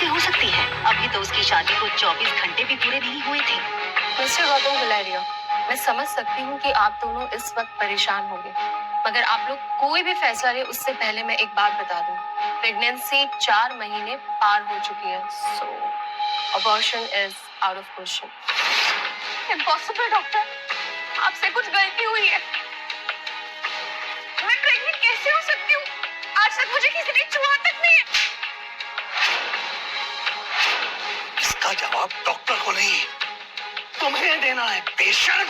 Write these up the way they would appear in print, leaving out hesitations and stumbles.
हो सकती है? अभी तो उसकी शादी को 24 घंटे भी पूरे नहीं हुए थे। मिस्टर गौतम गुलेरिया, मैं समझ सकती हूँ कि आप दोनों इस वक्त परेशान होंगे, मगर आप लोग कोई भी फैसला लें उससे पहले मैं एक बात बता दूं, प्रेगनेंसी 4 महीने पार हो चुकी है, so abortion is out of question. Impossible doctor, आपसे कुछ गलती हुई है। मैं प्रेग्नेंट कैसे हो सकती हूँ? आज तक मुझे किसी ने छुआ तक नहीं। इसका जवाब डॉक्टर को नहीं, तुम्हें देना है पेशेंट।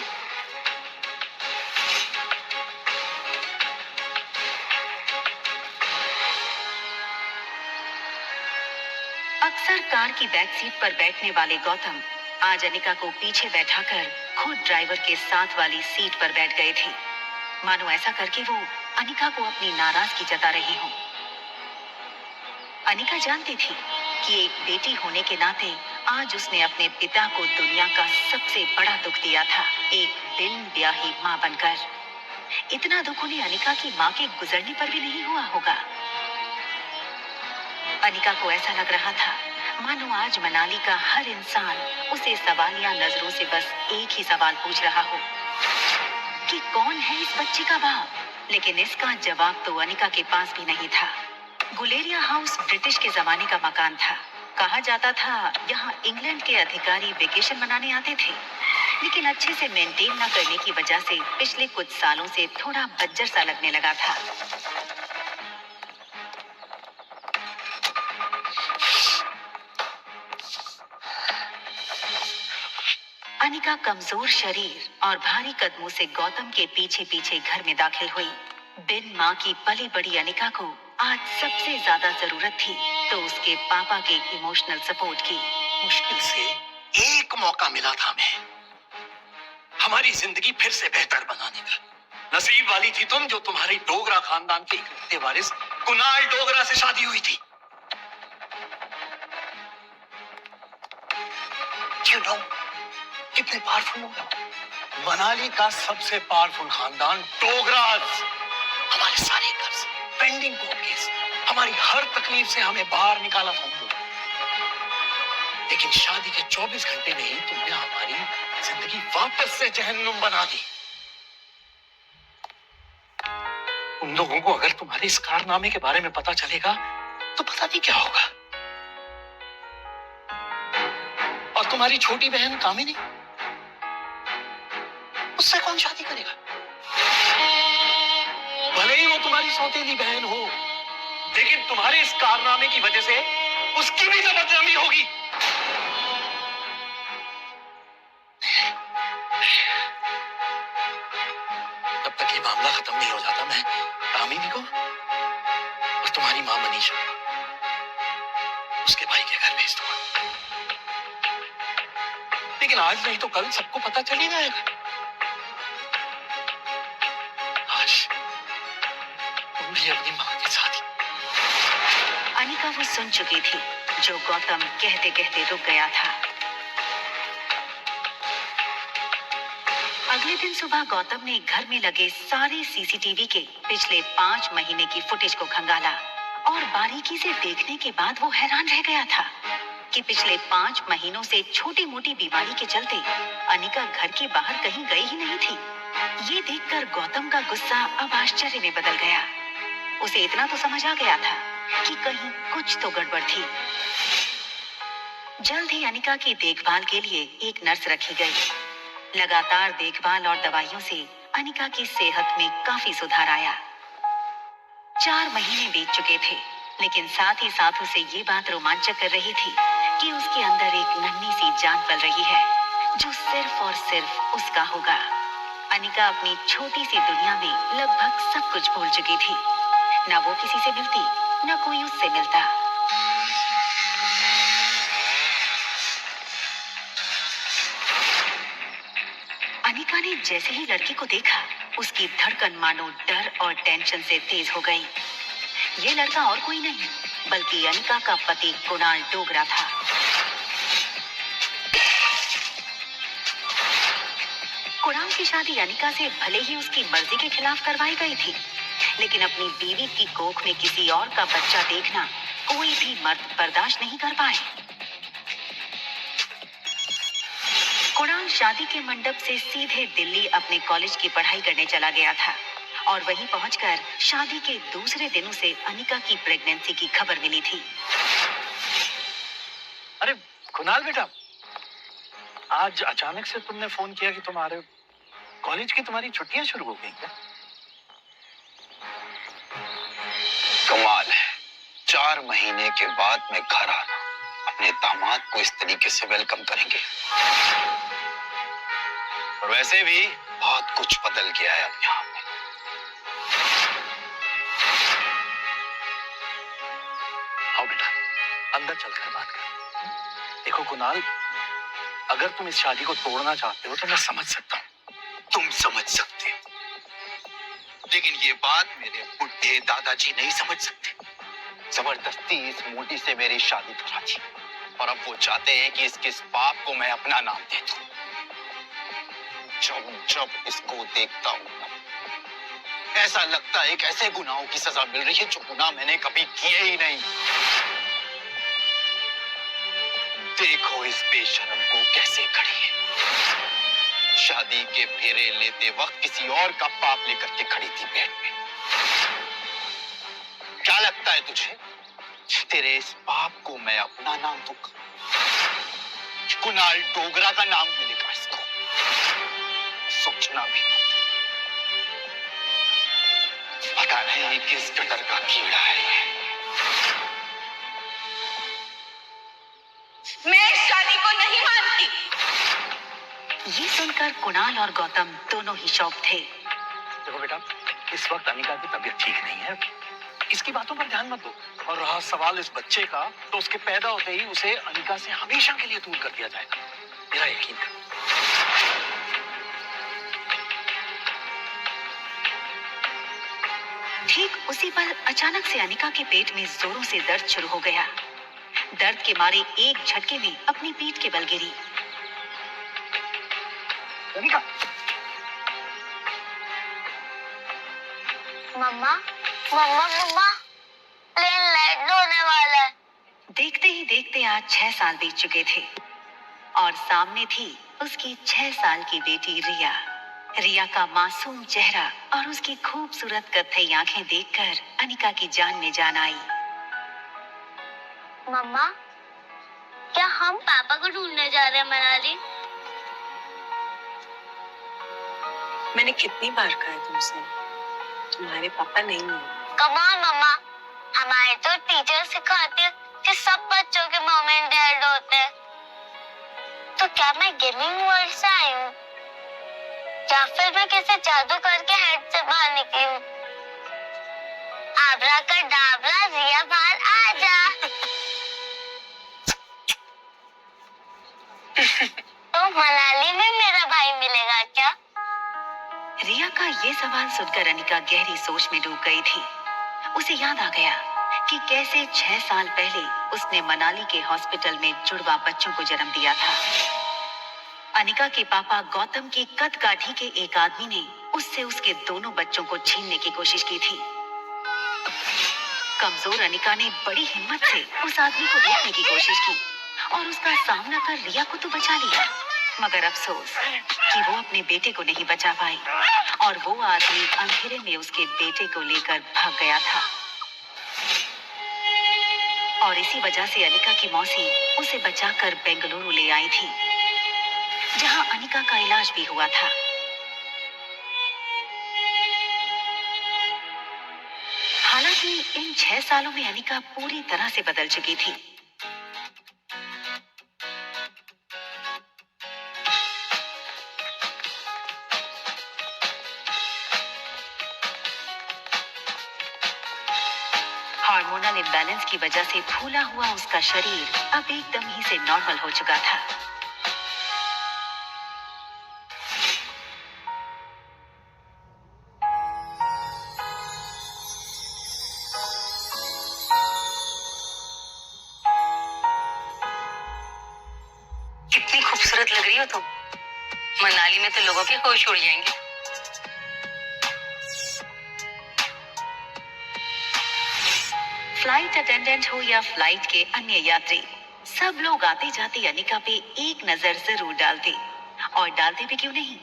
अक्सर कार की बैक सीट पर बैठने वाले गौतम आज अनिका को पीछे बैठाकर खुद ड्राइवर के साथ वाली सीट पर बैठ गए थे, मानो ऐसा करके वो अनिका को अपनी नाराजगी जता रहे हों। अनिका जानती थी कि एक बेटी होने के नाते आज उसने अपने पिता को दुनिया का सबसे बड़ा दुख दिया था, एक बिन ब्याही मां बनकर। इतना दुख उन्हें अनिका की मां के गुजरने पर भी नहीं हुआ होगा। अनिका को ऐसा लग रहा था मानो आज मनाली का हर इंसान उसे सवालिया नजरों से बस एक ही सवाल पूछ रहा हो कि कौन है इस बच्चे का बाप। लेकिन इसका जवाब तो अनिका के पास भी नहीं था। गुलेरिया हाउस ब्रिटिश के जमाने का मकान था। कहा जाता था यहाँ इंग्लैंड के अधिकारी वेकेशन मनाने आते थे, लेकिन अच्छे से मेंटेन न करने की वजह से पिछले कुछ सालों से थोड़ा बज्जर सा लगने लगा था। अनिका कमजोर शरीर और भारी कदमों से गौतम के पीछे पीछे घर में दाखिल हुई। बिन माँ की पली बड़ी अनिका को आज सबसे ज्यादा जरूरत थी तो उसके पापा के इमोशनल सपोर्ट की। मुश्किल से एक मौका मिला था हमें हमारी जिंदगी फिर से बेहतर बनाने का। नसीब वाली थी तुम जो तुम्हारी डोगरा खानदान के इकलौते वारिस कुणाल डोगरा से शादी हुई थी। You know, कितने पावरफुल लोग। मनाली का सबसे पावरफुल खानदान डोगराज। हमारे सारे कर्ज, पेंडिंग कोर्ट केस, हमारी हर तकलीफ से हमें बाहर निकाला था। लेकिन शादी के 24 घंटे में ही तुमने हमारी जिंदगी वापस से जहन्नुम बना दी। उन लोगों को अगर तुम्हारे इस कारनामे के बारे में पता चलेगा तो पता नहीं क्या होगा। और तुम्हारी छोटी बहन कामिनी, उससे कौन शादी करेगा? भले ही वो तुम्हारी सौतेली बहन हो, लेकिन तुम्हारे इस कारनामे की वजह से उसकी भी तो बदनामी होगी। तब तक ये मामला खत्म नहीं हो जाता मैं कामिनी को और तुम्हारी मां मनीषा उसके भाई के घर भेज दूंगा। लेकिन आज नहीं तो कल सबको पता चल ही जाएगा। आज तुम भी अपनी मां के साथ ही। अनिका वो सुन चुकी थी जो गौतम कहते कहते रुक गया था। अगले दिन सुबह गौतम ने घर में लगे सारे सीसीटीवी के पिछले 5 महीने की फुटेज को खंगाला और बारीकी से देखने के बाद वो हैरान रह गया था कि पिछले 5 महीनों से छोटी मोटी बीमारी के चलते अनिका घर के बाहर कहीं गई ही नहीं थी। ये देखकर गौतम का गुस्सा अब आश्चर्य में बदल गया। उसे इतना तो समझ आ गया था कि कहीं कुछ तो गड़बड़ थी। जल्द ही अनिका की देखभाल के लिए एक नर्स रखी गई। लगातार देखभाल और दवाइयों से अनिका की सेहत में काफी सुधार आया। 4 महीने बीत चुके थे, लेकिन साथ ही साथ उसे ये बात रोमांचक कर रही थी कि उसके अंदर एक नन्ही सी जान पल रही है जो सिर्फ और सिर्फ उसका होगा। अनिका अपनी छोटी सी दुनिया में लगभग सब कुछ भूल चुकी थी। न वो किसी से मिलती, न कोई उससे मिलता। अनिका ने जैसे ही लड़की को देखा, उसकी धड़कन मानो डर और टेंशन से तेज हो गई। ये लड़का और कोई नहीं बल्कि अनिका का पति कुणाल डोगरा था। कुणाल की शादी अनिका से भले ही उसकी मर्जी के खिलाफ करवाई गई थी, लेकिन अपनी बीवी की कोख में किसी और का बच्चा देखना कोई भी मर्द बर्दाश्त नहीं कर पाए। कुणाल शादी के मंडप से सीधे दिल्ली अपने कॉलेज की पढ़ाई करने चला गया था और वहीं पहुंचकर शादी के दूसरे दिन उसे अनिका की प्रेगनेंसी की खबर मिली थी। अरे कुणाल बेटा, आज अचानक से तुमने फोन किया कि तुम आ रहे हो। कॉलेज की तुम्हारी छुट्टियां शुरू हो गई क्या? कमाल है, 4 महीने के बाद मैं घर आना, अपने दामाद को इस तरीके से वेलकम करेंगे। और वैसे भी बहुत कुछ बदल गया है अब यहाँ पे। आओ बेटा, अंदर चलकर बात कर। देखो कुणाल, अगर तुम इस शादी को तोड़ना चाहते हो तो मैं समझ सकता हूँ। तुम समझ सकते हो, लेकिन ये बात मेरे बुढ़े दादाजी नहीं समझ सकते। जबरदस्ती इस मोटी से मेरी शादी करा दी और अब वो चाहते हैं कि इसके इस पाप को मैं अपना नाम दे दूं। जब जब इसको देखता हूं ऐसा लगता है कि ऐसे गुनाहों की सजा मिल रही है जो गुनाह मैंने कभी किए ही नहीं। देखो इस बेशरम को कैसे खड़ी है। शादी के फेरे लेते वक्त किसी और का पाप लेकर के खड़ी थी बेड में। क्या लगता है तुझे तेरे इस पाप को मैं अपना नाम दूंगा? कुणाल डोगरा का नाम मिलेगा इसको। सोचना भी मत। पता नहीं किस गटर का कीड़ा है ये। मैं इस शादी को नहीं मानती। ये सुनकर कुणाल और गौतम दोनों ही शॉक थे। देखो बेटा, इस वक्त अनिका की तबीयत ठीक नहीं है, इसकी बातों पर ध्यान मत दो। और रहा सवाल इस बच्चे का, तो उसके पैदा होते ही उसे अनिका से हमेशा के लिए दूर कर दिया जाएगा, मेरा यकीन कर। ठीक उसी पर अचानक से अनिका के पेट में जोरों से दर्द शुरू हो गया। दर्द के मारे एक झटके में अपनी पीठ के बल गिरी। अनिका, मम्मा मम्मा मम्मा, प्लेन लैंड होने वाला है। देखते ही देखते आज 6 साल बीत चुके थे और सामने थी उसकी 6 साल की बेटी रिया। रिया का मासूम चेहरा और उसकी खूबसूरत कत्थई आंखें देखकर अनिका की जान में जान आई। मम्मा, क्या हम पापा को ढूंढने जा रहे हैं मनाली? मैंने कितनी बार कहा तुमसे, तुम्हारे पापा नहीं है। कम ऑन मम्मा, हमारे तो टीचर सिखाते हैं कि सब बच्चों के मॉम एंड डैड होते हैं। तो क्या मैं गेमिंग वर्ल्ड से आई हूँ या फिर मैं किसी जादू करके हेड से बाहर निकली हूँ? आबरा का डाबरा, रिया बाहर आ जा। तो मनाली में मेरा भाई मिलेगा क्या? रिया का ये सवाल सुनकर अनिका गहरी सोच में डूब गई थी। उसे याद आ गया कि कैसे 6 साल पहले उसने मनाली के हॉस्पिटल में जुड़वा बच्चों को जन्म दिया था। अनिका के पापा गौतम की कद काठी के एक आदमी ने उससे उसके दोनों बच्चों को छीनने की कोशिश की थी। कमजोर अनिका ने बड़ी हिम्मत से उस आदमी को रोकने की कोशिश की और उसका सामना कर रिया को तो बचा लिया, मगर अफसोस कि वो अपने बेटे को नहीं बचा पाई और वो आदमी अंधेरे में उसके बेटे को लेकर भाग गया था। और इसी वजह से अनिका की मौसी उसे बचाकर बेंगलुरु ले आई थी, जहां अनिका का इलाज भी हुआ था। हालांकि इन 6 सालों में अनिका पूरी तरह से बदल चुकी थी। हार्मोनल इम्बैलेंस की वजह से फूला हुआ उसका शरीर अब एकदम ही से नॉर्मल हो चुका था। कितनी खूबसूरत लग रही हो तुम। मनाली में तो लोगों के होश उड़ जाएंगे। फ्लाइट अटेंडेंट हो या फ्लाइट के अन्य यात्री, सब लोग आते जाते अनिका पे एक नजर जरूर डालते, और डालते भी क्यों नहीं।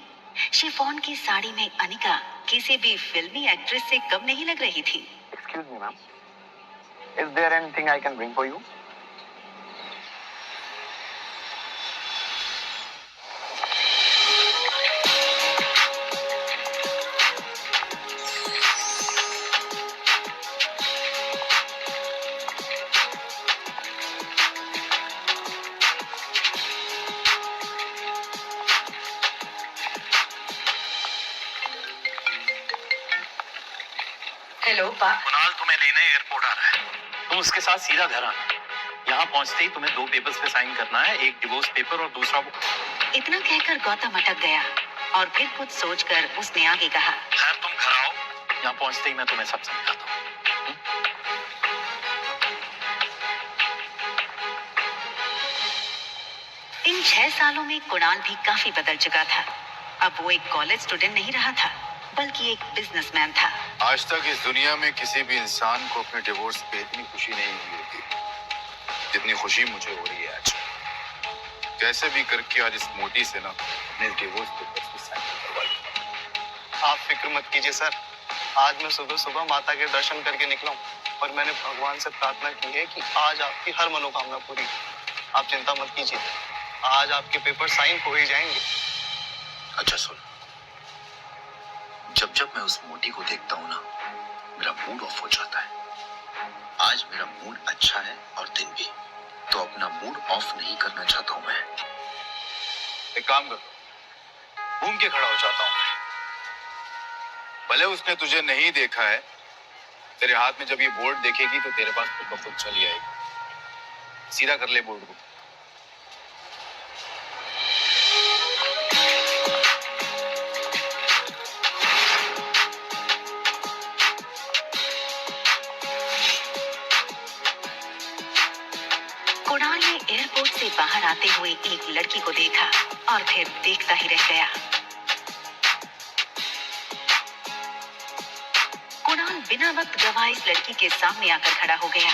शिफॉन की साड़ी में अनिका किसी भी फिल्मी एक्ट्रेस से कम नहीं लग रही थी। Excuse me, ma'am. Is there anything I can bring for you? Hello पा, कुणाल तुम्हें लेने एयरपोर्ट आ रहा है। तुम उसके साथ सीधा घर आना। यहाँ पहुँचते ही तुम्हें 2 पेपर्स पे साइन करना है, एक डिवोर्स पेपर और दूसरा वो। इतना कहकर गौतम अटक गया और फिर कुछ सोचकर उसने आगे कहा, खैर तुम घर आओ, यहाँ पहुँचते ही मैं तुम्हें सब समझाता हूँ। इन 6 सालों में कुणाल भी काफी बदल चुका था। अब वो एक कॉलेज स्टूडेंट नहीं रहा था, बल्कि एक बिजनेसमैन था। आज तक इस दुनिया में किसी भी इंसान को अपने डिवोर्स पे इतनी खुशी नहीं हुई होगी जितनी खुशी मुझे हो रही है आज। कैसे भी करके आज इस मोटी से ना अपने डिवोर्स पेपर्स पे साइन करवा लूं। आप फिक्र मत कीजिए सर। आज मैं सुबह सुबह माता के दर्शन करके निकला हूँ और मैंने भगवान से प्रार्थना की है कि आज आपकी हर मनोकामना पूरी हो। आप चिंता मत कीजिए, आज आपके पेपर साइन हो ही जाएंगे। अच्छा सुन, जब जब मैं उस मोटी को देखता हूँ ना, मेरा मूड ऑफ हो जाता है। आज मेरा मूड अच्छा है और दिन भी, तो अपना मूड ऑफ नहीं करना चाहता हूँ मैं। एक काम कर, घूम के खड़ा हो जाता हूँ। भले उसने तुझे नहीं देखा है, तेरे हाथ में जब ये बोर्ड देखेगी तो तेरे पास खुद ब खुद चली आएगी। सीधा कर ले बोर्ड को। कुणाल ने एयरपोर्ट से बाहर आते हुए एक लड़की को देखा और फिर देखता ही रह गया। कुणाल बिना वक्त गवाए इस लड़की के सामने आकर खड़ा हो गया।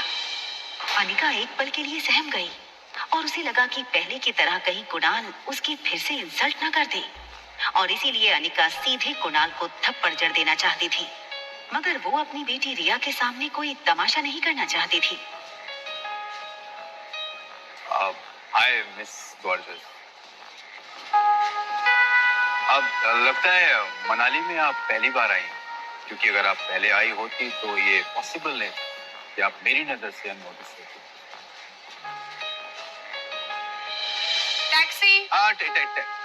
अनिका एक पल के लिए सहम गई और उसे लगा कि पहले की तरह कहीं कुणाल उसकी फिर से इंसल्ट ना कर दे, और इसीलिए अनिका सीधे कुणाल को थप्पड़ जड़ देना चाहती थी, मगर वो अपनी बेटी रिया के सामने कोई तमाशा नहीं करना चाहती थी। Hi miss gorgeous. अब लगता है मनाली में आप पहली बार आई हैं, क्योंकि अगर आप पहले आई होती तो ये पॉसिबल नहीं था कि आप मेरी नजर से अननोटिस होती। टैक्सी।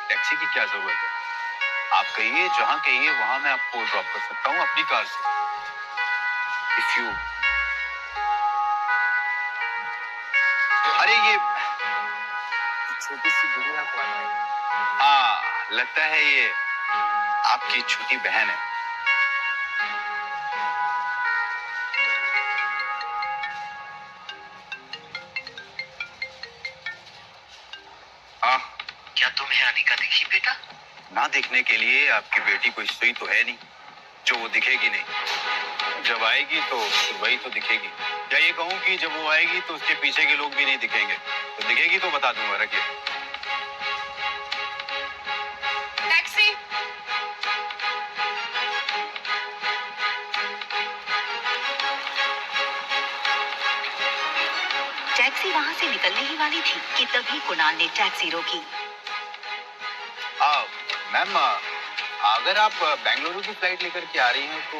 टैक्सी की क्या जरूरत है? आप कहिए, जहाँ कहिए वहां मैं आपको ड्रॉप कर सकता हूँ अपनी कार से। इफ यू अरे ये छोटी सी गुड़िया कौन है? हाँ, लगता है ये आपकी छोटी बहन है। हाँ, क्या तुम्हें अनिका दिखी बेटा? ना दिखने के लिए आपकी बेटी कोई सुई तो है नहीं जो वो दिखेगी नहीं। जब आएगी तो फिर वही तो दिखेगी। या ये कहूँ कि जब वो आएगी तो उसके पीछे के लोग भी नहीं दिखेंगे। तो दिखेगी तो बता दूंगा। रखिए। टैक्सी। टैक्सी वहां से निकलने ही वाली थी कि तभी कुणाल ने टैक्सी रोकी। मैम, अगर आप बेंगलुरु की फ्लाइट लेकर के आ रही हैं तो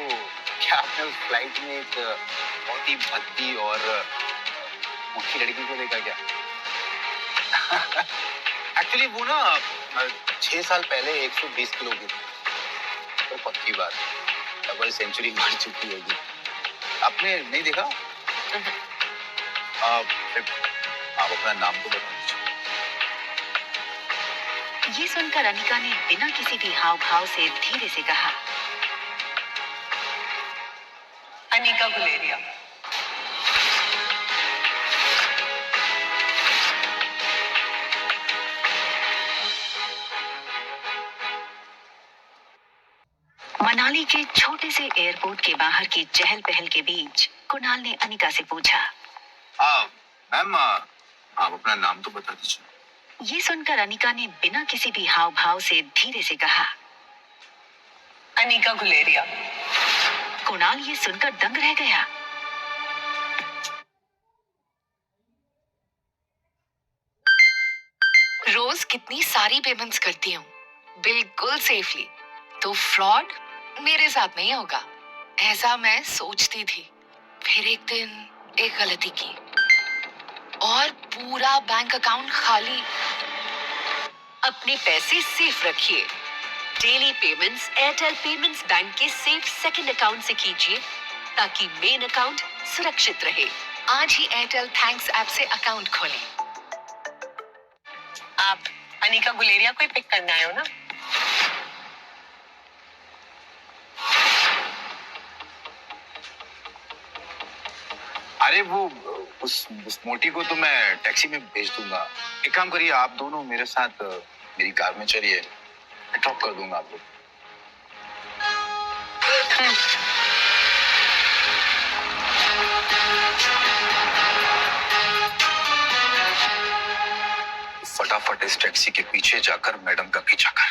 क्या आपने उस फ्लाइट में एक बहुत ही भद्दी और मोटी लड़की को देखा क्या? एक्चुअली वो ना 6 साल पहले 120 किलो की थी। तो पक्की बात, डबल सेंचुरी मार चुकी होगी। आपने नहीं देखा? आप अपना नाम तो बता दीजिए। ये सुनकर अनिका ने बिना किसी भी हाव भाव से धीरे से कहा, अनिका गुलेरिया। मनाली के छोटे से एयरपोर्ट के बाहर की चहल पहल के बीच कुणाल ने अनिका से पूछा। मैम आप अपना नाम तो बता दीजिए। ये सुनकर अनिका ने बिना किसी भी हाव भाव से धीरे से कहा, अनिका गुलेरिया। कुणाल ये सुनकर दंग रह गया। रोज कितनी सारी पेमेंट्स करती हूँ, बिल्कुल सेफली, तो फ्रॉड मेरे साथ नहीं होगा, ऐसा मैं सोचती थी। फिर एक दिन एक गलती की और पूरा बैंक अकाउंट खाली। अपने पैसे सेफ रखिए। Daily payments Airtel payments bank के सेफ सेकंड अकाउंट से कीजिए ताकि मेन अकाउंट सुरक्षित रहे। आज ही एयरटेल थैंक्स ऐप से अकाउंट खोलें। आप अनिका गुलेरिया को ही पिक करने आए हो ना? अरे वो उस मोटी को तो मैं टैक्सी में भेज दूंगा। एक काम करिए, आप दोनों मेरे साथ मेरी कार में चलिए, मैं ड्रॉप कर दूंगा आपको। फटाफट इस टैक्सी के पीछे जाकर मैडम का पीछा कर,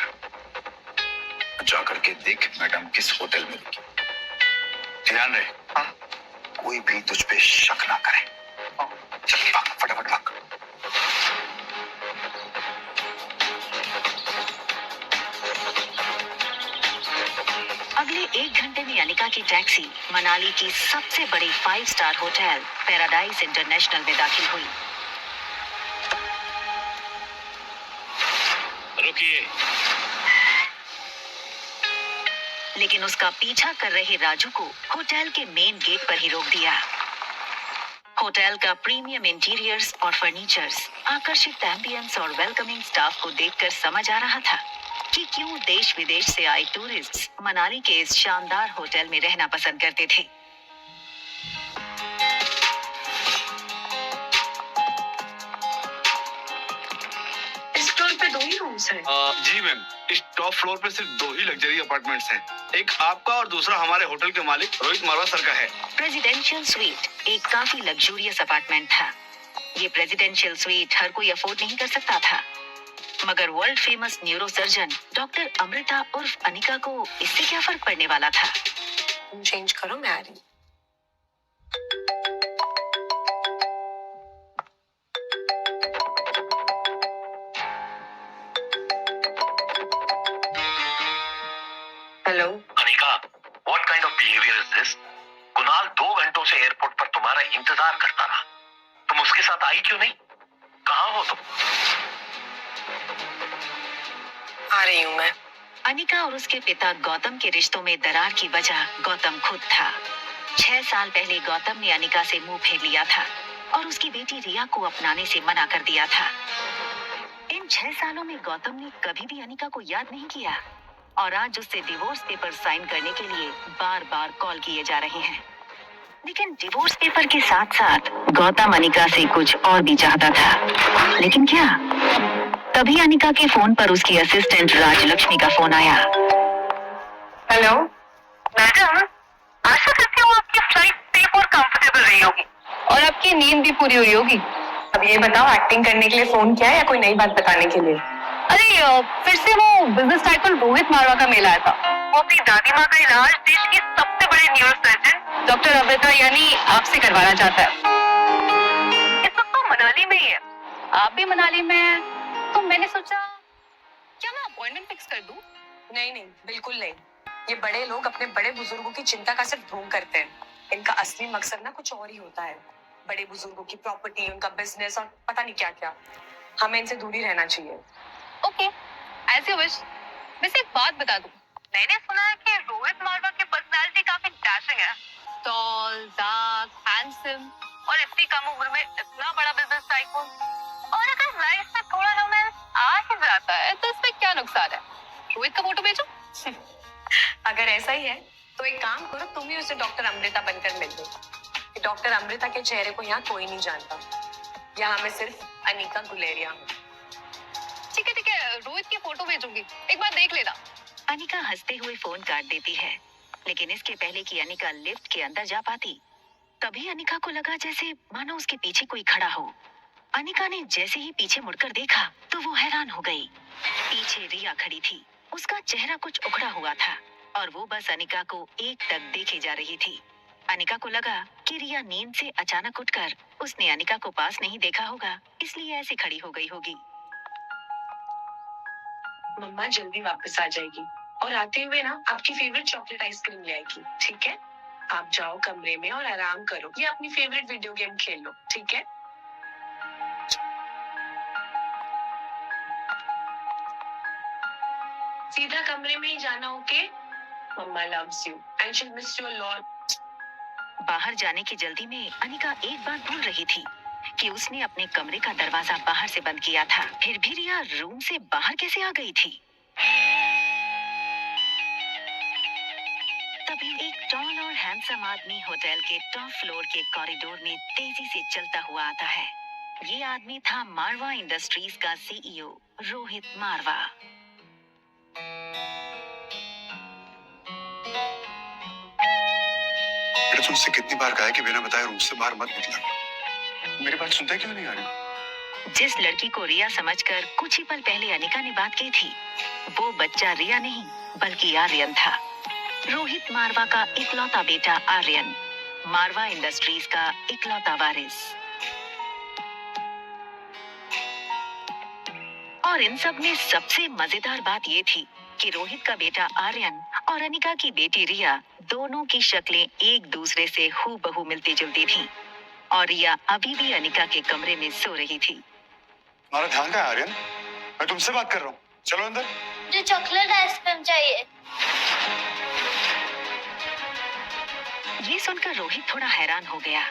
जाकर के देख मैडम किस होटल में रुकी। ध्यान रहे, हाँ? कोई भी तुझ पे शक ना करे। चल भाग, फटाफट भाग। अगले 1 घंटे में अनिका की टैक्सी मनाली की सबसे बड़ी 5 स्टार होटल पैराडाइज इंटरनेशनल में दाखिल हुई। रुकिए। लेकिन उसका पीछा कर रहे राजू को होटल के मेन गेट पर ही रोक दिया। होटल का प्रीमियम इंटीरियर्स और फर्नीचर्स, आकर्षित एम्बियंस और वेलकमिंग स्टाफ को देखकर समझ आ रहा था कि क्यों देश विदेश से आए टूरिस्ट्स मनाली के इस शानदार होटल में रहना पसंद करते थे। इस फ्लोर पे 2 ही रूम्स हैं। जी मैम, इस टॉप फ्लोर पे सिर्फ 2 ही लग्जरी अपार्टमेंट्स हैं। एक आपका और दूसरा हमारे होटल के मालिक रोहित मारवा सर का है। प्रेसिडेंशियल स्वीट एक काफी लग्जूरियस अपार्टमेंट था। ये प्रेसिडेंशियल स्वीट हर कोई अफोर्ड नहीं कर सकता था, मगर world famous neuro surgeon doctor Amrita उर्फ अनिका को इससे क्या फर्क पड़ने वाला था। चेंज करो, मैं आ रही। Hello Anika, what kind of behaviour is this? Kunal 2 घंटों से एयरपोर्ट पर तुम्हारा इंतजार करता रहा, तुम उसके साथ आई क्यों नहीं? कहाँ हो तुम? आ रही हूँ मैं। अनिका और उसके पिता गौतम के रिश्तों में दरार की वजह गौतम खुद था। 6 साल पहले गौतम ने अनिका से मुंह फेर लिया था और उसकी बेटी रिया को अपनाने से मना कर दिया था। इन 6 सालों में गौतम ने कभी भी अनिका को याद नहीं किया और आज उससे डिवोर्स पेपर साइन करने के लिए बार-बार कॉल किए जा रहे हैं। लेकिन डिवोर्स पेपर के साथ साथ गौतम अनिका से कुछ और भी चाहता था। लेकिन क्या? तभी अनिका के फोन पर उसकी असिस्टेंट राजलक्ष्मी का फोन आया। हेलो मैडम, आशा करती हूँ आपकी फ्लाइट सेफ और कंफर्टेबल रही होगी और आपकी नींद भी पूरी हुई होगी। अब ये बताओ, एक्टिंग करने के लिए फोन किया है या कोई नई बात बताने के लिए? अरे फिर से वो बिजनेस टाइकून रोहित मारवा का मेल आया था। वो अपनी दादी माँ का इलाज देश की सबसे बड़े न्यूरो सर्जन डॉक्टर अमृता यानी आपसे करवाना चाहता है। इस वक्त तो मनाली में ही है, आप भी मनाली में हैं, तो मैंने सोचा क्या मैं अपॉइंटमेंट फिक्स कर दूं? नहीं नहीं, बिल्कुल नहीं। ये बड़े लोग अपने बड़े बुजुर्गों की चिंता का सिर्फ ढोंग करते हैं। इनका असली मकसद ना कुछ और ही होता है। बड़े बुजुर्गों की प्रॉपर्टी, उनका बिजनेस और पता नहीं क्या क्या। हमें इनसे दूरी रहना चाहिए। Okay, as you wish. वैसे एक बात बता दूं, मैंने सुना है कि रोहित मारवा की पर्सनालिटी काफी डैशिंग है। टॉल, डार्क, हैंडसम और इतनी कम उम्र में इतना बड़ा बिजनेस टाइकून। और अगर लाइफ में थोड़ा रोमांस आ ही जाता है तो इसमें क्या नुकसान है? रोहित का फोटो भेजो। अगर ऐसा ही है तो एक काम करो, तुम ही उसे डॉक्टर अमृता बनकर मिल लो। डॉक्टर अमृता के चेहरे को यहाँ कोई नहीं जानता। यहाँ मैं सिर्फ अनिका गुलेरिया हूँ। ठीक है, रोहित की फोटो भेजूंगी, एक बार देख लेना। अनिका हंसते हुए फोन काट देती है, लेकिन इसके पहले कि अनिका लिफ्ट के अंदर जा पाती, तभी अनिका को लगा जैसे मानो उसके पीछे कोई खड़ा हो। अनिका ने जैसे ही पीछे मुड़कर देखा तो वो हैरान हो गई। पीछे रिया खड़ी थी। उसका चेहरा कुछ उखड़ा हुआ था और वो बस अनिका को एकटक देखे जा रही थी। अनिका को लगा कि रिया नींद से अचानक उठकर उसने अनिका को पास नहीं देखा होगा, इसलिए ऐसे खड़ी हो गई होगी। मम्मा जल्दी वापस आ जाएगी और आते हुए ना आपकी फेवरेट चॉकलेट आइसक्रीम ले आएगी, ठीक है? आप जाओ कमरे में और आराम करो या अपनी फेवरेट वीडियो गेम खेल लो, ठीक है? सीधा कमरे में ही जाना, okay? Mamma loves you and she miss you a lot. बाहर जाने की जल्दी में अनिका एक बात भूल रही थी कि उसने अपने कमरे का दरवाजा बाहर से बंद किया था। फिर भी रिया रूम से बाहर कैसे आ गई थी? तभी एक टॉल और हैंडसम आदमी होटल के टॉप फ्लोर के कॉरिडोर में तेजी से चलता हुआ आता है। ये आदमी था मारवा इंडस्ट्रीज का सीईओ रोहित मारवा। मैंने तुमसे कितनी बार कहा है कि बिना बताए रूम से बाहर मत निकलना। मेरी बात सुनता क्यों नहीं आ रही? जिस लड़की को रिया समझकर कुछ ही पल पहले अनिका ने बात की थी, वो बच्चा रिया नहीं बल्कि आर्यन था। रोहित मारवा का इकलौता बेटा आर्यन, मारवा इंडस्ट्रीज का इकलौता वारिस। और इन सब में सबसे मजेदार बात ये थी कि रोहित का बेटा आर्यन और अनिका की बेटी रिया दोनों की शक्लें एक दूसरे से हूबहू मिलती जुलती थीं। और रिया अभी भी अनिका के कमरे में सो रही थी। तुम्हारा ध्यान कहाँ है आर्यन? मैं तुमसे बात कर रहा हूँ, चलो अंदर। मुझे चॉकलेट आइसक्रीम चाहिए। ये सुनकर रोहित थोड़ा हैरान हो गया।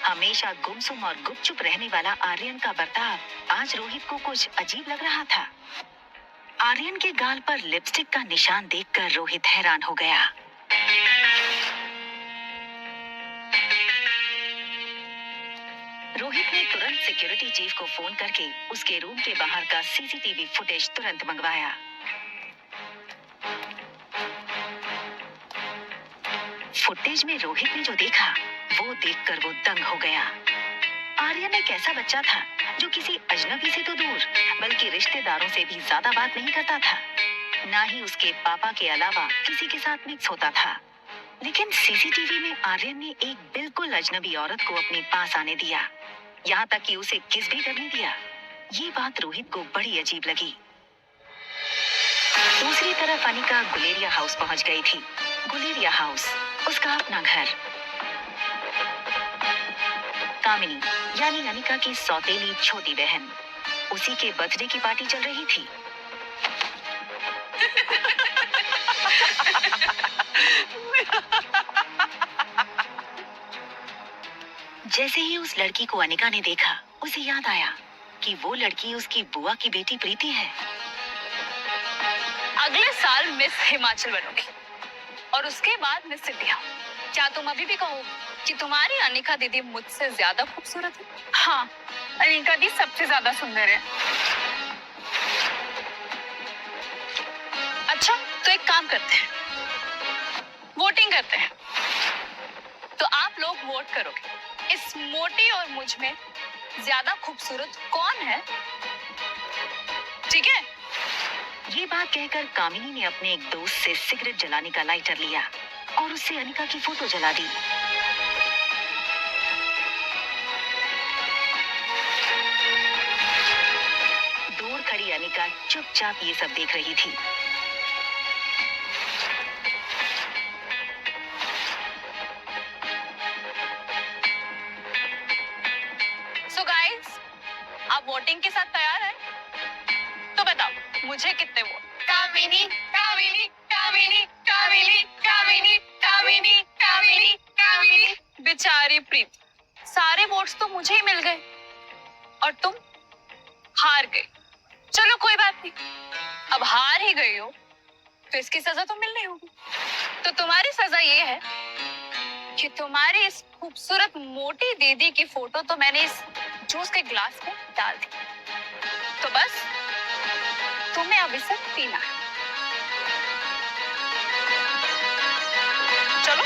हमेशा गुमसुम और गुपचुप रहने वाला आर्यन का बर्ताव आज रोहित को कुछ अजीब लग रहा था। आर्यन के गाल पर लिपस्टिक का निशान देखकर रोहित हैरान हो गया। रोहित ने तुरंत सिक्योरिटी चीफ को फोन करके उसके रूम के बाहर का सीसीटीवी फुटेज तुरंत मंगवाया। फुटेज में रोहित ने जो देखा वो देखकर वो दंग हो गया। आर्यन एक ऐसा बच्चा था जो किसी अजनबी से तो दूर बल्कि रिश्तेदारों से भी ज्यादा बात नहीं करता था। ना ही उसके पापा के अलावा किसी के साथ मिक्स होता था। लेकिन सीसीटीवी में आर्यन ने एक बिल्कुल अजनबी औरत को अपने पास आने दिया, यहाँ तक कि उसे किस भी करने दिया। ये बात रोहित को बड़ी अजीब लगी। दूसरी तरफ अनिका गुलेरिया हाउस पहुंच गई थी। गुलेरिया हाउस उसका अपना घर। कामिनी यानी अनिका की सौतेली छोटी बहन, उसी के बर्थडे की पार्टी चल रही थी। जैसे ही उस लड़की को अनिका ने देखा, उसे याद आया कि वो लड़की उसकी बुआ की बेटी प्रीति है। अगले साल मिस हिमाचल बनोगी और उसके बाद मिस इंडिया। क्या तुम अभी भी कहोगे कि तुम्हारी अनिका दीदी मुझसे ज्यादा खूबसूरत है? हाँ, अनिका दी सबसे ज्यादा सुंदर है। अच्छा, तो एक काम करते हैं, वोटिंग करते हैं। तो आप लोग वोट करोगे इस मोटी और मुझ में ज्यादा खूबसूरत कौन है, ठीक है? ये बात कहकर कामिनी ने अपने एक दोस्त से सिगरेट जलाने का लाइटर लिया और उससे अनिका की फोटो जला दी। दूर खड़ी अनिका चुपचाप ये सब देख रही थी। सो गाइस, आप वोटिंग के साथ तैयार हैं? तो बताओ मुझे कितने वोट? कामिनी, कामिनी, कामिनी, कामिनी, कामिनी, कामिनी, कामिनी, कामिनी। बेचारी प्रीति, सारे वोट्स तो मुझे ही मिल गए और तुम हार गई। चलो कोई बात नहीं, अब हार ही गई हो तो इसकी सजा तो मिलनी होगी। तो तुम्हारी सजा ये है कि तुम्हारी इस खूबसूरत मोटी दीदी की फोटो तो मैंने इस जूस के ग्लास में डाल दी। तो बस तुम्हें अब इसे पीना है। चलो।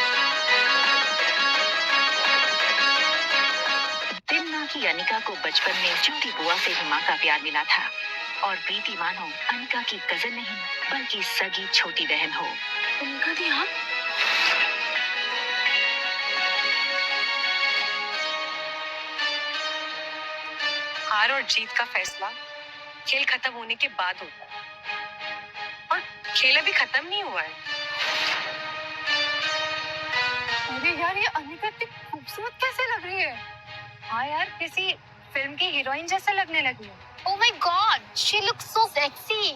क्योंकि अनिका को बचपन में छोटी बुआ से ही माँ का प्यार मिला था और प्रीति मानो अनिका की कजन नहीं बल्कि सगी छोटी बहन हो। अनिका दी आप? हार और जीत का फैसला खेल खत्म होने के बाद होता है और खेल अभी खत्म नहीं हुआ है। अरे यार, ये अनिका इतनी खूबसूरत कैसे लग रही है? हाँ यार, किसी फिल्म की हीरोइन जैसे लगने लगी है। Oh my God, she looks so sexy.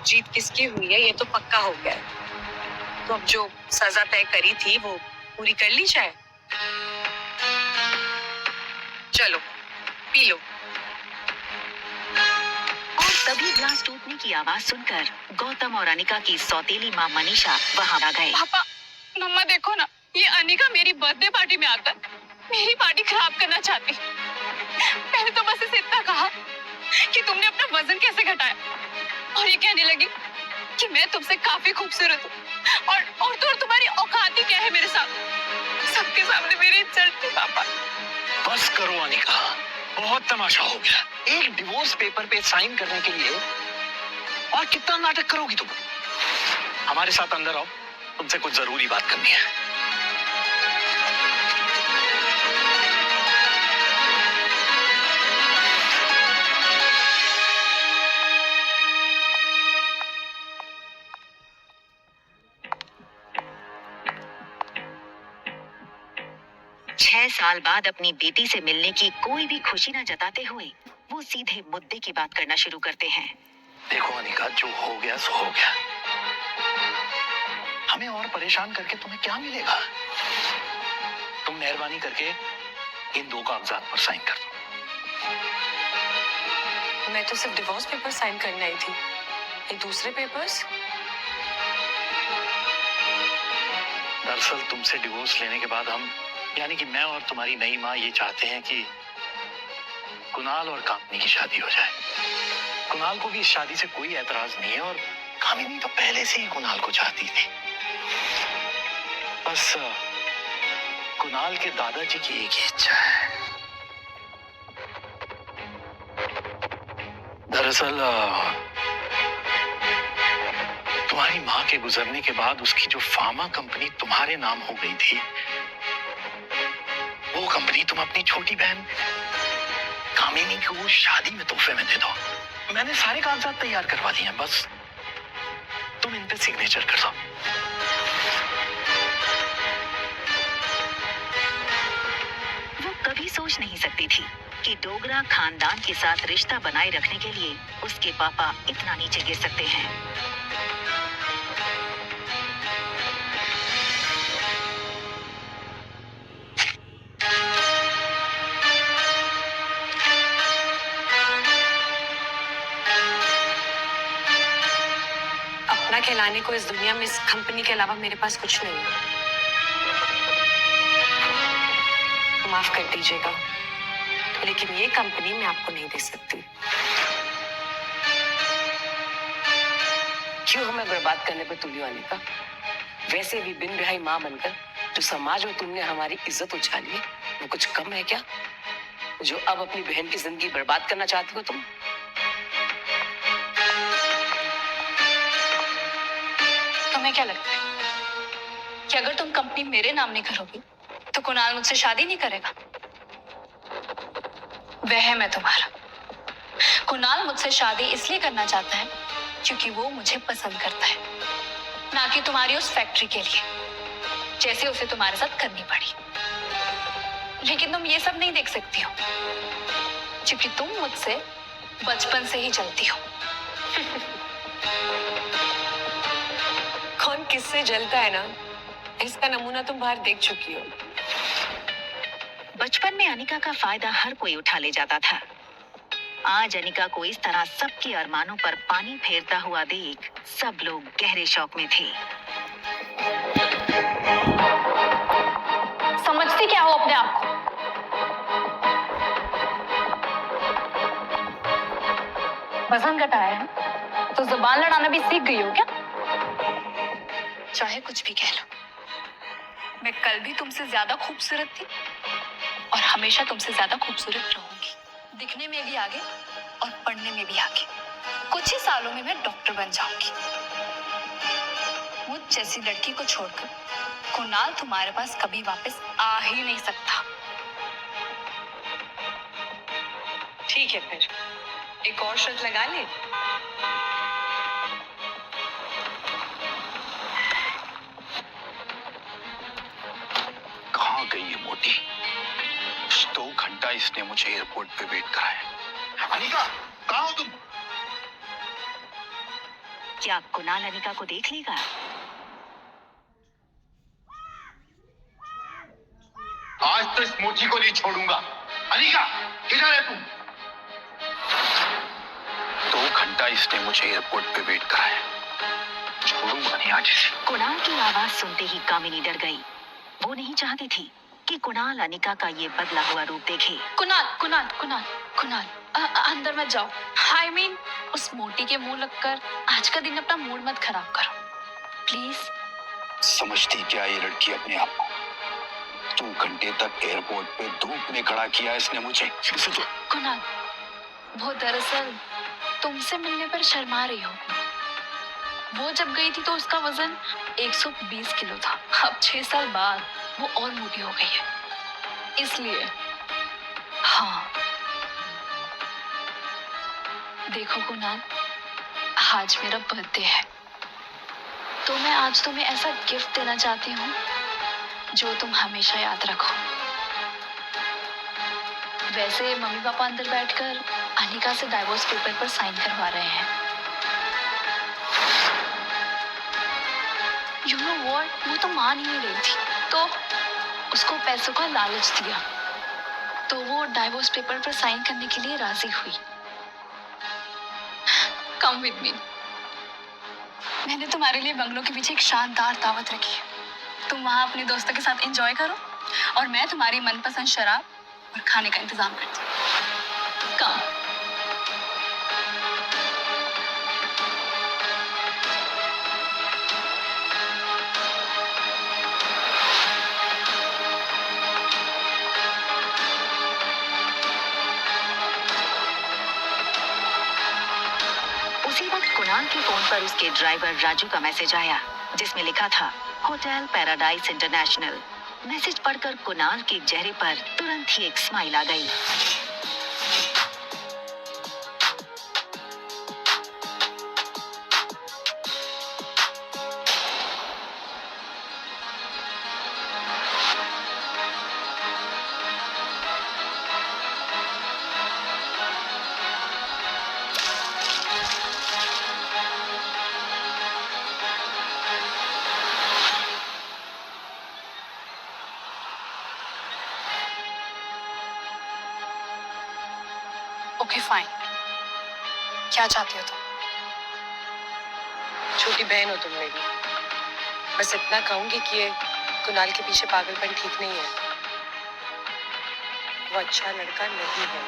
जीत किसकी हुई है ये तो पक्का हो गया है। तो अब जो सजा तय करी थी वो पूरी कर ली जाए। चलो पी लो। और तभी ग्लास टूटने की आवाज सुनकर गौतम और अनिका की सौतेली माँ मनीषा वहां आ गए। पापा, मम्मा देखो ना, ये अनिका मेरी बर्थडे पार्टी में आकर मेरी पार्टी खराब करना चाहती। मैंने तो बस इसे इतना कहा कि तुमने अपना वजन कैसे घटाया, और ये कहने लगी कि मैं तुमसे काफी खूबसूरत हूँ और तो तुम्हारी औकात ही क्या है मेरे साथ। सबके सामने मेरी इज्जत थी पापा। बस करो अनिका, बहुत तमाशा हो गया। एक डिवोर्स पेपर पे साइन करने के लिए और कितना नाटक करोगी तुम? हमारे साथ अंदर आओ, तुमसे कुछ जरूरी बात करनी है। 6 साल बाद अपनी बेटी से मिलने की कोई भी खुशी न जताते हुए वो सीधे मुद्दे की बात करना शुरू करते हैं। देखो अनिका, जो हो गया सो हो गया। हमें और परेशान करके तुम्हें क्या मिलेगा? तुम मेहरबानी करके इन 2 कागजात पर साइन कर दो। मैं तो सिर्फ डिवोर्स पेपर साइन करने आई थी, ये दूसरे पेपर्स? दरअसल तुमसे डिवोर्स लेने के बाद हम, यानी कि मैं और तुम्हारी नई माँ, ये चाहते हैं कि कुणाल और कामिनी की शादी हो जाए। कुणाल को भी इस शादी से कोई एतराज नहीं है और कामिनी तो पहले से ही कुणाल को चाहती थी। बस कुणाल के दादाजी की एक ही इच्छा है। दरअसल तुम्हारी माँ के गुजरने के बाद उसकी जो फार्मा कंपनी तुम्हारे नाम हो गई थी, वो कंपनी तुम अपनी छोटी बहन कामिनी को शादी में तोहफे में दे दो। मैंने सारे कागजात तैयार करवा लिए हैं, बस तुम इन पे सिग्नेचर कर दो। वो कभी सोच नहीं सकती थी कि डोगरा खानदान के साथ रिश्ता बनाए रखने के लिए उसके पापा इतना नीचे गिर सकते हैं। अपना खिलाने को इस दुनिया में इस कंपनी के अलावा मेरे पास कुछ नहीं है। माफ कर दीजिएगा, लेकिन ये कंपनी मैं आपको नहीं दे सकती। क्यों हमें बर्बाद करने पर तुली अनिका? वैसे भी बिन रिहाई माँ बनकर जो समाज में तुमने हमारी इज्जत उछाली है, वो कुछ कम है क्या? जो अब अपनी बहन की जिंदगी बर्बाद करना चाहती हो तुम? तुम्हें क्या लगता है कि अगर तुम कंपनी मेरे नाम नहीं करोगी तो कुणाल मुझसे शादी नहीं करेगा? वहम है तुम्हारा। कुणाल मुझसे शादी इसलिए करना चाहता है क्योंकि वो मुझे पसंद करता है, ना कि तुम्हारी उस फैक्ट्री के लिए, जैसे उसे तुम्हारे साथ करनी पड़ी। लेकिन तुम ये सब नहीं देख सकती हो क्योंकि तुम मुझसे बचपन से ही जलती हो। कौन किससे जलता है ना, इसका नमूना तुम बाहर देख चुकी हो। बचपन में अनिका का फायदा हर कोई उठा ले जाता था। आज अनिका को इस तरह सबके अरमानों पर पानी फेरता हुआ देख सब लोग गहरे शौक में थे। समझती क्या हो अपने आप को? वजन घटाया है तो जुबान लड़ाना भी सीख गई हो क्या? चाहे कुछ भी कह लो, मैं कल भी तुमसे ज्यादा खूबसूरत थी और हमेशा तुमसे ज्यादा खूबसूरत रहूंगी, दिखने में भी आगे और पढ़ने में भी आगे। कुछ ही सालों में मैं डॉक्टर बन जाऊंगी। मुझ जैसी लड़की को छोड़कर कुणाल तुम्हारे पास कभी वापस आ ही नहीं सकता। ठीक है, फिर एक और शर्त लगा ले। कहाँ गई ये मोटी? 2 घंटा इसने मुझे एयरपोर्ट पे वेट कराया। अनिका, कहाँ हो तुम? क्या कुणाल अनिका को देख लेगा? आज तो इस मोची को नहीं छोड़ूंगा। अनिका, किधर है तुम? 2 घंटा इसने मुझे एयरपोर्ट पे वेट कराया। छोड़ूंगा नहीं आज इसे। कुणाल की आवाज सुनते ही कामिनी डर गई। वो नहीं चाहती थी कि कुणाल अनिका का ये बदला हुआ रूप देखे। कुणाल कुणाल कुणाल कुणाल अंदर मत जाओ। I mean, उस मोटी के मुंह लगकर आज का दिन अपना मूड मत खराब करो प्लीज। समझती क्या ये लड़की अपने आप को? 2 घंटे तक एयरपोर्ट पे धूप में खड़ा किया इसने मुझे। कुणाल, वो दरअसल तुमसे मिलने पर शर्मा रही हो। वो जब गई थी तो उसका वजन 120 किलो था। अब 6 साल बाद वो और मोटी हो गई है, इसलिए। हाँ, देखो कुणाल, आज मेरा बर्थडे है, तो मैं आज तुम्हें ऐसा गिफ्ट देना चाहती हूँ जो तुम हमेशा याद रखो। वैसे मम्मी पापा अंदर बैठकर अनिका से डाइवोर्स पेपर पर साइन करवा रहे हैं। यू नो व्हाट, वो तो मान ही नहीं रही थी, तो उसको पैसों का लालच दिया, तो वो डाइवोर्स पेपर पर साइन करने के लिए राजी हुई। Come with me. मैंने तुम्हारे लिए बंगलों के पीछे एक शानदार दावत रखी है। तुम वहां अपने दोस्तों के साथ एंजॉय करो और मैं तुम्हारी मनपसंद शराब और खाने का इंतजाम करती हूँ। कम। उसी वक्त कुणाल के फोन पर उसके ड्राइवर राजू का मैसेज आया, जिसमें लिखा था होटल पैराडाइज इंटरनेशनल। मैसेज पढ़कर कुणाल के चेहरे पर तुरंत ही एक स्माइल आ गई। ओके फाइन, क्या चाहती हो तुम? छोटी बहन हो तुम मेरी। बस इतना कहूंगी कि ये कुणाल के पीछे पागलपन ठीक नहीं है। वो अच्छा लड़का नहीं है।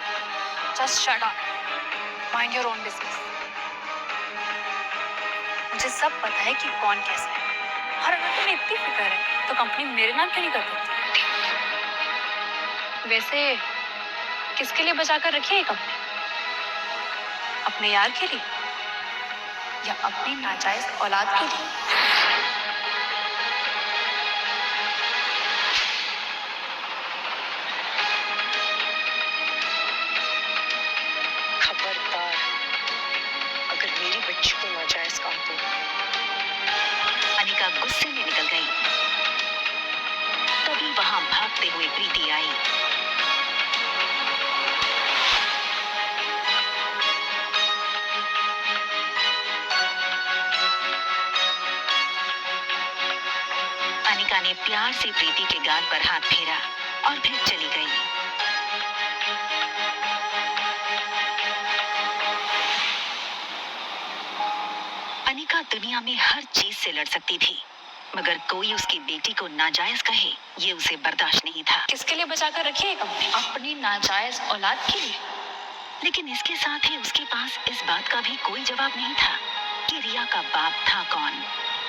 Just shut up, mind your own business. मुझे सब पता है कि कौन कैसा है, और अगर तुम्हें इतनी फिक्र है तो कंपनी मेरे नाम क्यों नहीं कर देती? वैसे किसके लिए बचा कर रखी है ये कंपनी? अपने यार के लिए या अपनी नाजायज औलाद के लिए? खबरदार, अगर मेरी बच्ची को नाजायज कहा तो। अनिका गुस्से में निकल गई। तभी वहां भागते हुए प्रीति आई। अनिका ने प्यार से प्रीति के गाल पर हाथ फेरा और फिर चली गई। अनिका दुनिया में हर चीज से लड़ सकती थी, मगर कोई उसकी बेटी को नाजायज कहे, ये उसे बर्दाश्त नहीं था। किसके लिए बचा कर रखी है कंपनी? अपनी नाजायज औलाद के लिए। लेकिन इसके साथ ही उसके पास इस बात का भी कोई जवाब नहीं था कि रिया का बाप था कौन।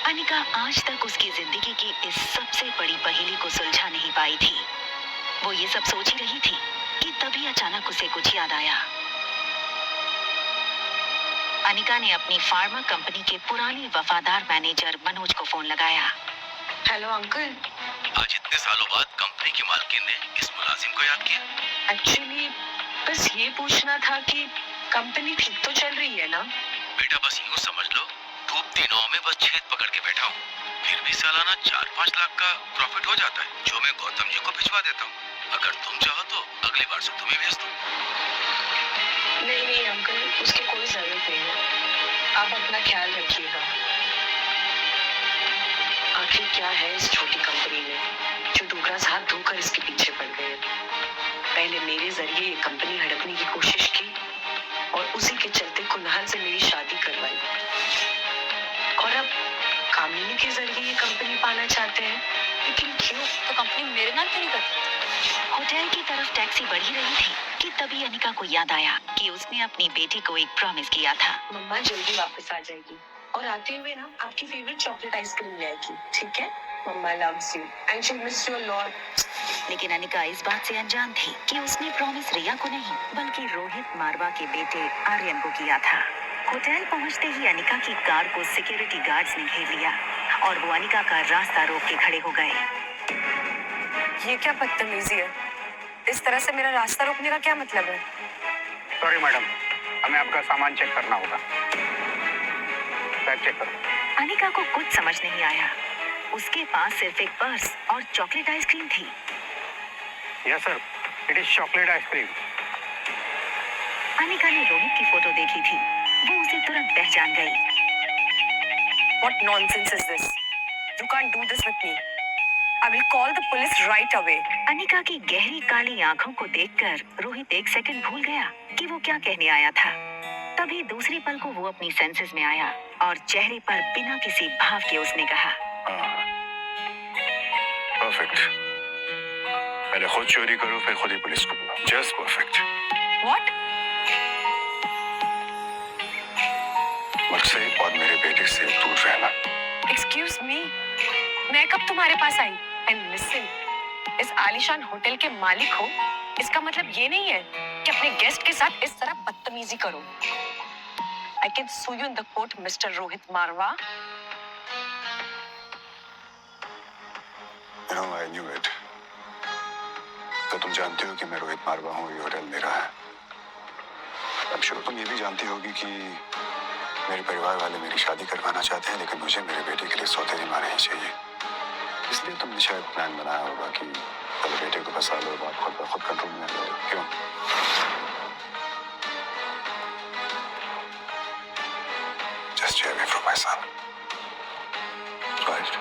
अनिका आज तक उसकी जिंदगी की इस सबसे बड़ी पहेली को सुलझा नहीं पाई थी। वो ये सब सोच ही रही थी कि तभी अचानक उसे कुछ याद आया। अनिका ने अपनी फार्मा कंपनी के पुराने वफादार मैनेजर मनोज को फोन लगाया। हेलो अंकल, आज इतने सालों बाद कंपनी की मालकिन ने इस मुलाजिम को याद किया। एक्चुअली बस ये पूछना था कि कंपनी ठीक तो चल रही है ना? बेटा बस यूं समझ लो, डूबती नाव में बस छेद पकड़ के बैठा हूँ। फिर भी सालाना 4-5 लाख का प्रॉफिट हो जाता है, जो मैं गौतम जी को भिजवा देता हूँ। अगर तुम चाहो तो अगली बार से तुम्हें भेज दूँ। नहीं नहीं अंकल, उसकी कोई जरूरत नहीं है। आप अपना ख्याल रखिएगा। आखिर क्या है इस छोटी कंपनी में जो डोगरास हाथ धोकर इसके पीछे पड़ गए। पहले मेरे जरिए ये कंपनी हड़पने की कोशिश की और उसी के चलते कुनाल से मेरी शादी करवाई, और अब कामिनी के जरिए ये कंपनी पाना चाहते हैं। लेकिन क्यों? तो कंपनी मेरे नाम क्यों नहीं करती? होटल की तरफ टैक्सी बढ़ी रही थी कि तभी अनिका को याद आया कि उसने अपनी बेटी को एक प्रॉमिस किया था। मम्मा जल्दी वापस आ जाएगी और आते हुए ना आपकी फेवरेट चॉकलेट आइसक्रीम ले आएगी, ठीक है? Mamma loves you and she miss you a lot. लेकिन अनिका इस बात से अनजान थी कि उसने प्रॉमिस रिया को नहीं बल्कि रोहित मारवा के बेटे आर्यन को किया था। होटल पहुंचते ही अनिका की कार को सिक्योरिटी गार्ड्स ने घेर लिया और वो अनिका का रास्ता रोक के खड़े हो गए। ये क्या बदतमीजी है? इस तरह से मेरा रास्ता रोकने का क्या मतलब है? सॉरी मैडम, हमें आपका सामान चेक करना होगा। बैग चेक करो। अनिका को कुछ समझ नहीं आया। उसके पास सिर्फ एक पर्स और चॉकलेट आइसक्रीम थी। Yes sir, it is chocolate ice cream. Anika ने रोहित की फोटो देखी थी, वो उसे तुरंत पहचान गई। What nonsense is this? You can't do this with me. I will call the police right away. Anika की गहरी काली आंखों को देखकर रोहित एक सेकंड भूल गया कि वो क्या कहने आया था। तभी दूसरे पल को वो अपनी सेंसेस में आया और चेहरे पर बिना किसी भाव के उसने कहा, परफेक्ट। पहले खुद चोरी करो फिर खुद ही पुलिस को बुलाओ। Just perfect. What? मुझसे और मेरे बेटे से दूर रहना। Excuse me? मैं कब तुम्हारे पास आई? And listen, इस आलीशान होटल के मालिक हो, इसका मतलब ये नहीं है कि अपने गेस्ट के साथ इस तरह बदतमीजी करो। I can sue you in the court, Mr. Rohit Marwa. You know, I knew it. तो तुम जानती हो कि मैं रोहित मारवा हूँ, ये होटल मेरा है। अब शुरू तुम ये भी जानती होगी कि मेरे परिवार वाले मेरी शादी करवाना चाहते हैं, लेकिन मुझे मेरे बेटे के लिए सौतेली माँ नहीं चाहिए। इसलिए तुमने शायद प्लान बनाया होगा कि पहले बेटे को फंसा लो, बाद खुद कंट्रोल में लो। क्यों? Just stay away from my son. Right?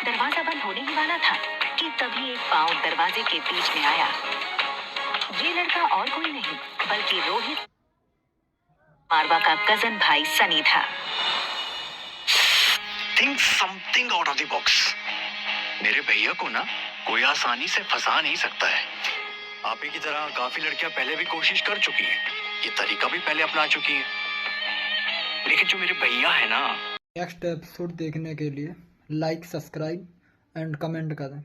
दरवाजा बंद होने ही वाला था कि तभी एक पाँव दरवाजे के बीच में आया। ये लड़का और कोई नहीं बल्कि रोहित मारवा का कजन भाई सनी था। Think something out of the box. मेरे भैया को ना कोई आसानी से फंसा नहीं सकता है। आप ही की तरह काफी लड़कियां पहले भी कोशिश कर चुकी हैं, ये तरीका भी पहले अपना चुकी हैं, लेकिन जो मेरे भैया है ना। नेक्स्ट एपिसोड देखने के लिए लाइक, सब्सक्राइब एंड कमेंट करें।